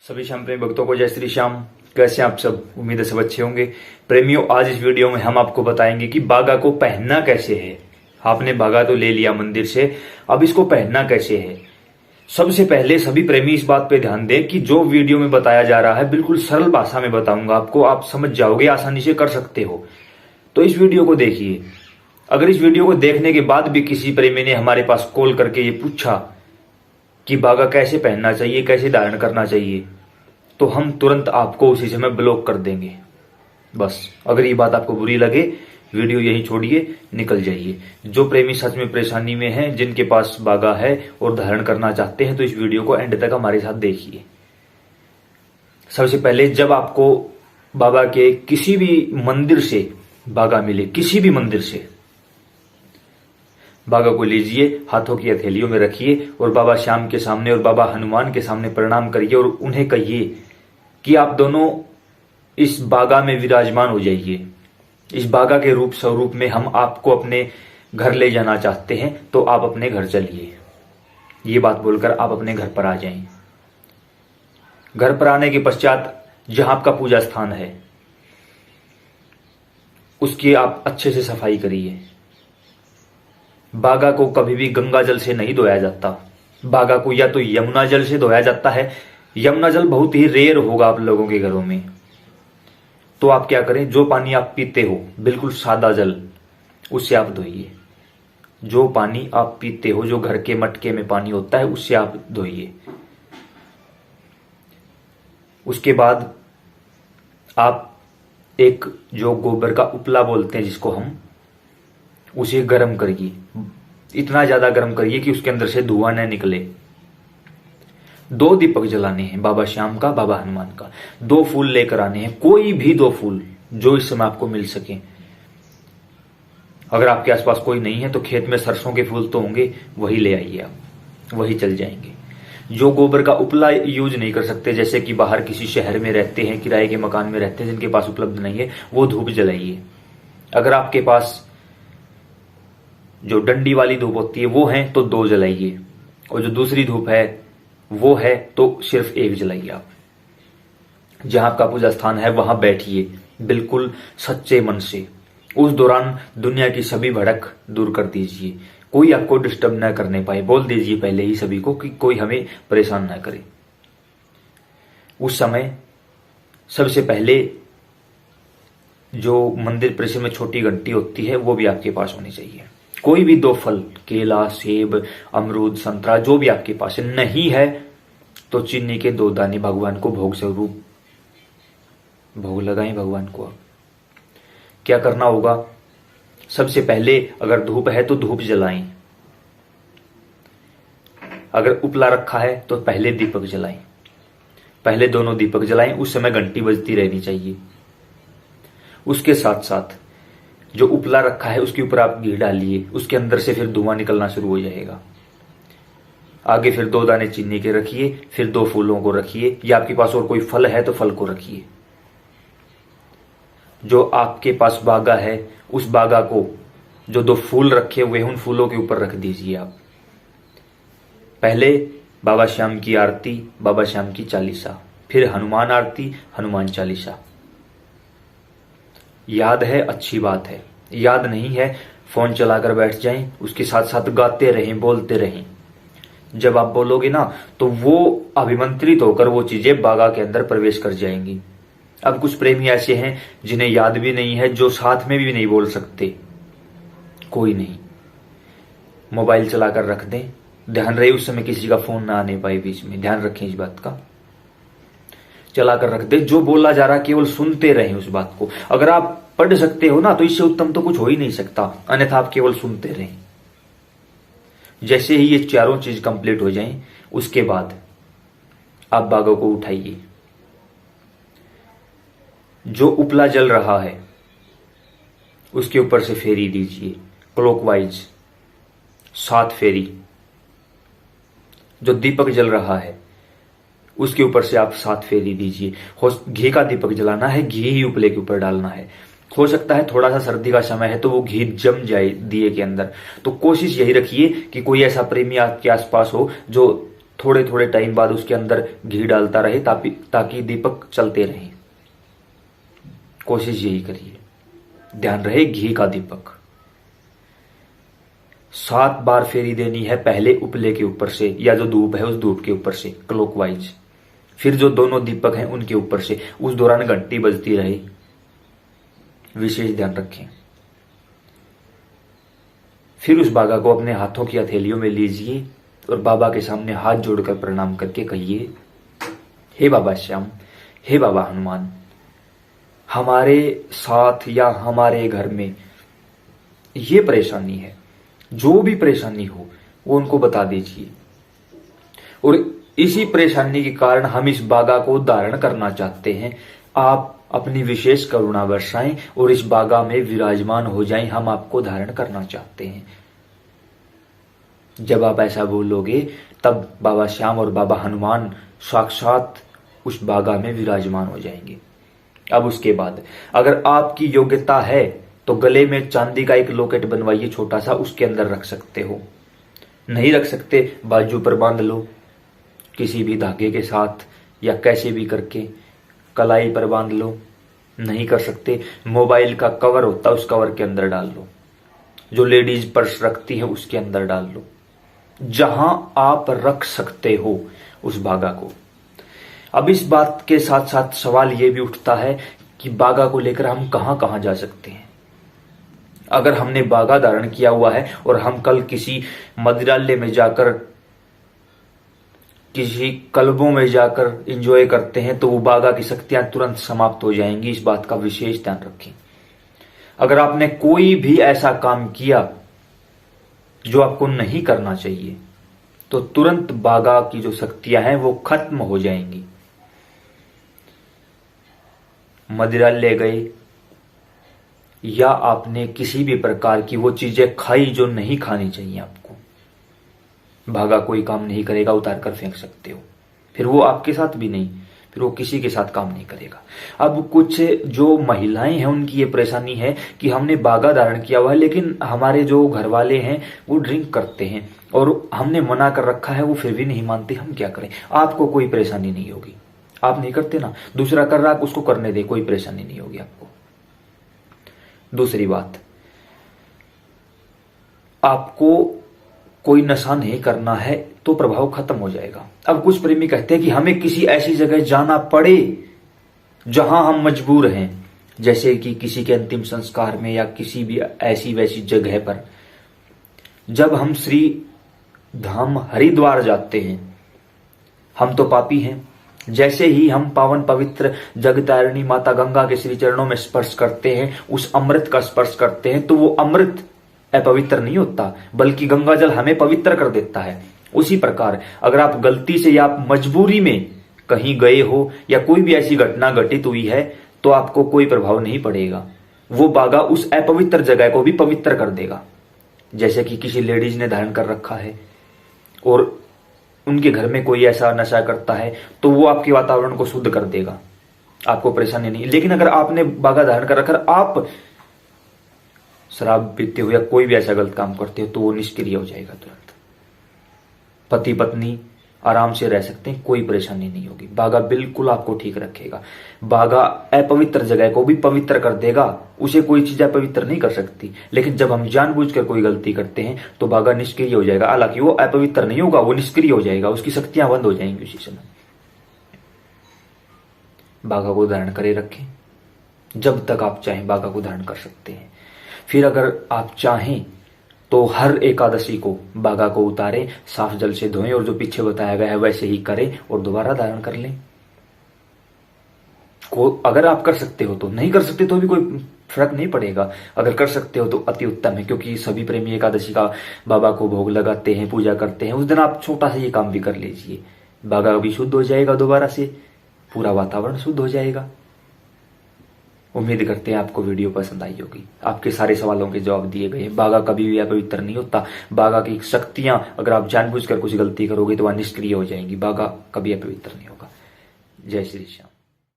सभी श्याम प्रेमी भक्तों को जय श्री श्याम। कैसे हैं आप सब? उम्मीद है सब अच्छे होंगे। प्रेमियों, आज इस वीडियो में हम आपको बताएंगे कि बागा को पहनना कैसे है। आपने बागा तो ले लिया मंदिर से, अब इसको पहनना कैसे है। सबसे पहले सभी प्रेमी इस बात पे ध्यान दें कि जो वीडियो में बताया जा रहा है बिल्कुल सरल भाषा में बताऊंगा आपको, आप समझ जाओगे, आसानी से कर सकते हो। तो इस वीडियो को देखिए। अगर इस वीडियो को देखने के बाद भी किसी प्रेमी ने हमारे पास कॉल करके ये पूछा कि बागा कैसे पहनना चाहिए, कैसे धारण करना चाहिए, तो हम तुरंत आपको उसी समय ब्लॉक कर देंगे। बस अगर ये बात आपको बुरी लगे, वीडियो यहीं छोड़िए, निकल जाइए। जो प्रेमी सच में परेशानी में हैं, जिनके पास बागा है और धारण करना चाहते हैं, तो इस वीडियो को एंड तक हमारे साथ देखिए। सबसे पहले, जब आपको बाबा के किसी भी मंदिर से बागा मिले, किसी भी मंदिर से बागा को लीजिए, हाथों की हथेलियों में रखिए और बाबा श्याम के सामने और बाबा हनुमान के सामने प्रणाम करिए और उन्हें कहिए कि आप दोनों इस बागा में विराजमान हो जाइए। इस बागा के रूप स्वरूप में हम आपको अपने घर ले जाना चाहते हैं, तो आप अपने घर चलिए। ये बात बोलकर आप अपने घर पर आ जाएं। घर पर आने के पश्चात जहां आपका पूजा स्थान है उसकी आप अच्छे से सफाई करिए। बागा को कभी भी गंगा जल से नहीं धोया जाता। बागा को या तो यमुना जल से धोया जाता है। यमुना जल बहुत ही रेयर होगा आप लोगों के घरों में। तो आप क्या करें, जो पानी आप पीते हो बिल्कुल सादा जल, उससे आप धोइए। जो पानी आप पीते हो, जो घर के मटके में पानी होता है, उससे आप धोइए। उसके बाद आप एक जो गोबर का उपला बोलते हैं जिसको हम, उसे गर्म करिए। इतना ज्यादा गर्म करिए कि उसके अंदर से धुआं न निकले। 2 दीपक जलाने हैं, बाबा श्याम का, बाबा हनुमान का। 2 फूल लेकर आने हैं, कोई भी 2 फूल जो इस समय आपको मिल सके। अगर आपके आसपास कोई नहीं है तो खेत में सरसों के फूल तो होंगे, वही ले आइए, आप वही चल जाएंगे। जो गोबर का उपला यूज नहीं कर सकते, जैसे कि बाहर किसी शहर में रहते हैं, किराए के मकान में रहते हैं, जिनके पास उपलब्ध नहीं है, वो धूप जलाइए। अगर आपके पास जो डंडी वाली धूप होती है वो है तो 2 जलाइए, और जो दूसरी धूप है वो है तो सिर्फ 1 जलाइए। आप जहां आपका पूजा स्थान है वहां बैठिए बिल्कुल सच्चे मन से। उस दौरान दुनिया की सभी भड़क दूर कर दीजिए। कोई आपको डिस्टर्ब न करने पाए, बोल दीजिए पहले ही सभी को कि कोई हमें परेशान न करे। उस समय सबसे पहले जो मंदिर परिसर में छोटी घंटी होती है वो भी आपके पास होनी चाहिए। कोई भी 2 फल, केला, सेब, अमरूद, संतरा, जो भी आपके पास है, नहीं है तो चीनी के 2 दाने भगवान को भोग स्वरूप भोग लगाएं। भगवान को क्या करना होगा, सबसे पहले अगर धूप है तो धूप जलाएं। अगर उपला रखा है तो पहले दीपक जलाएं। पहले दोनों दीपक जलाएं। उस समय घंटी बजती रहनी चाहिए। उसके साथ साथ जो उपला रखा है उसके ऊपर आप घी डालिए, उसके अंदर से फिर धुआं निकलना शुरू हो जाएगा। आगे फिर 2 दाने चीनी के रखिए, फिर 2 फूलों को रखिए, या आपके पास और कोई फल है तो फल को रखिए। जो आपके पास बागा है उस बागा को जो 2 फूल रखे हुए हैं उन फूलों के ऊपर रख दीजिए आप। पहले बाबा श्याम की आरती, बाबा श्याम की चालीसा, फिर हनुमान आरती, हनुमान चालीसा। याद है, अच्छी बात है। याद नहीं है, फोन चलाकर बैठ जाएं, उसके साथ साथ गाते रहें, बोलते रहें। जब आप बोलोगे ना तो वो अभिमंत्रित होकर वो चीजें बागा के अंदर प्रवेश कर जाएंगी। अब कुछ प्रेमी ऐसे हैं जिन्हें याद भी नहीं है, जो साथ में भी नहीं बोल सकते। कोई नहीं, मोबाइल चलाकर रख दें। ध्यान रहे उस समय किसी का फोन ना आने पाए बीच में, ध्यान रखें इस बात का। चलाकर रख दे, जो बोला जा रहा है केवल सुनते रहें उस बात को। अगर आप पढ़ सकते हो ना तो इससे उत्तम तो कुछ हो ही नहीं सकता, अन्यथा आप केवल सुनते रहें। जैसे ही ये चारों चीज कंप्लीट हो जाएं, उसके बाद आप बागा को उठाइए। जो उपला जल रहा है उसके ऊपर से फेरी दीजिए, क्लॉकवाइज 7 फेरी। जो दीपक जल रहा है उसके ऊपर से आप 7 फेरी दीजिए। घी का दीपक जलाना है, घी ही उपले के ऊपर डालना है। हो सकता है थोड़ा सा सर्दी का समय है तो वो घी जम जाए दिए के अंदर, तो कोशिश यही रखिए कि कोई ऐसा प्रेमी आपके आसपास हो जो थोड़े थोड़े टाइम बाद उसके अंदर घी डालता रहे ताकि दीपक चलते रहे। कोशिश यही करिए, ध्यान रहे घी का दीपक। 7 बार फेरी देनी है, पहले उपले के ऊपर से या जो धूप है उस धूप के ऊपर से क्लॉकवाइज, फिर जो दोनों दीपक हैं उनके ऊपर से। उस दौरान घंटी बजती रहे, विशेष ध्यान रखें। फिर उस बागा को अपने हाथों की हथेलियों में लीजिए और बाबा के सामने हाथ जोड़कर प्रणाम करके कहिए, हे बाबा श्याम, हे बाबा हनुमान, हमारे साथ या हमारे घर में ये परेशानी है, जो भी परेशानी हो वो उनको बता दीजिए। और इसी परेशानी के कारण हम इस बागा को धारण करना चाहते हैं। आप अपनी विशेष करुणा बरसाएं और इस बागा में विराजमान हो जाएं, हम आपको धारण करना चाहते हैं। जब आप ऐसा बोलोगे तब बाबा श्याम और बाबा हनुमान साक्षात उस बागा में विराजमान हो जाएंगे। अब उसके बाद अगर आपकी योग्यता है तो गले में चांदी का एक लॉकेट बनवाइए छोटा सा, उसके अंदर रख सकते हो। नहीं रख सकते बाजू पर बांध लो किसी भी धागे के साथ या कैसे भी करके, कलाई पर बांध लो। नहीं कर सकते मोबाइल का कवर होता है उस कवर के अंदर डाल लो, जो लेडीज पर्स रखती है उसके अंदर डाल लो, जहां आप रख सकते हो उस बागा को। अब इस बात के साथ साथ सवाल यह भी उठता है कि बागा को लेकर हम कहां कहां जा सकते हैं। अगर हमने बागा धारण किया हुआ है और हम कल किसी मंदिरालय में जाकर, किसी क्लबों में जाकर एंजॉय करते हैं तो वो बागा की शक्तियां तुरंत समाप्त हो जाएंगी। इस बात का विशेष ध्यान रखें। अगर आपने कोई भी ऐसा काम किया जो आपको नहीं करना चाहिए तो तुरंत बागा की जो शक्तियां हैं वो खत्म हो जाएंगी। मंदिरालय गए या आपने किसी भी प्रकार की वो चीजें खाई जो नहीं खानी चाहिए आपको, बागा कोई काम नहीं करेगा, उतार कर फेंक सकते हो। फिर वो आपके साथ भी नहीं, फिर वो किसी के साथ काम नहीं करेगा। अब कुछ जो महिलाएं हैं उनकी ये परेशानी है कि हमने बागा धारण किया हुआ है लेकिन हमारे जो घर वाले हैं वो ड्रिंक करते हैं और हमने मना कर रखा है, वो फिर भी नहीं मानते, हम क्या करें। आपको कोई परेशानी नहीं होगी, आप नहीं करते ना, दूसरा कर रहा है उसको करने दे, कोई परेशानी नहीं होगी आपको। दूसरी बात, आपको कोई नशा नहीं करना है तो प्रभाव खत्म हो जाएगा। अब कुछ प्रेमी कहते हैं कि हमें किसी ऐसी जगह जाना पड़े जहां हम मजबूर हैं, जैसे कि किसी के अंतिम संस्कार में या किसी भी ऐसी वैसी जगह पर। जब हम श्री धाम हरिद्वार जाते हैं, हम तो पापी हैं, जैसे ही हम पावन पवित्र जगतारिणी माता गंगा के श्री चरणों में स्पर्श करते हैं, उस अमृत का स्पर्श करते हैं, तो वो अमृत अपवित्र नहीं होता बल्कि गंगा जल हमें पवित्र कर देता है। उसी प्रकार अगर आप गलती से या आप मजबूरी में कहीं गए हो या कोई भी ऐसी घटना घटित हुई है तो आपको कोई प्रभाव नहीं पड़ेगा, वो बागा उस अपवित्र जगह को भी पवित्र कर देगा। जैसे कि किसी लेडीज ने धारण कर रखा है और उनके घर में कोई ऐसा नशा करता है तो वो आपके वातावरण को शुद्ध कर देगा, आपको परेशानी नहीं। लेकिन अगर आपने बागा धारण कर रखा, आप शराब पीते हो या कोई भी ऐसा गलत काम करते हो तो वो निष्क्रिय हो जाएगा तुरंत। पति पत्नी आराम से रह सकते हैं, कोई परेशानी नहीं होगी। बागा बिल्कुल आपको ठीक रखेगा। बागा अपवित्र जगह को भी पवित्र कर देगा, उसे कोई चीज अपवित्र नहीं कर सकती। लेकिन जब हम जानबूझकर कोई गलती करते हैं तो बागा निष्क्रिय हो जाएगा। हालांकि वो अपवित्र नहीं होगा, वो निष्क्रिय हो जाएगा, उसकी शक्तियां बंद हो जाएंगी उसी समय। बागा को धारण करे रखें, जब तक आप चाहें बागा को धारण कर सकते हैं। फिर अगर आप चाहें तो हर एकादशी को बागा को उतारें, साफ जल से धोएं और जो पीछे बताया गया है वैसे ही करें और दोबारा धारण कर लें। अगर आप कर सकते हो तो, नहीं कर सकते तो भी कोई फर्क नहीं पड़ेगा। अगर कर सकते हो तो अति उत्तम है, क्योंकि सभी प्रेमी एकादशी का बाबा को भोग लगाते हैं, पूजा करते हैं। उस दिन आप छोटा सा ये काम भी कर लीजिए, बागा भी शुद्ध हो जाएगा, दोबारा से पूरा वातावरण शुद्ध हो जाएगा। उम्मीद करते हैं आपको वीडियो पसंद आई होगी। आपके सारे सवालों के जवाब दिए गए। बागा कभी भी अपवित्र नहीं होता। बागा की शक्तियां अगर आप जानबूझकर कुछ गलती करोगे तो वह निष्क्रिय हो जाएंगी। बागा कभी अपवित्र नहीं होगा। जय श्री श्याम।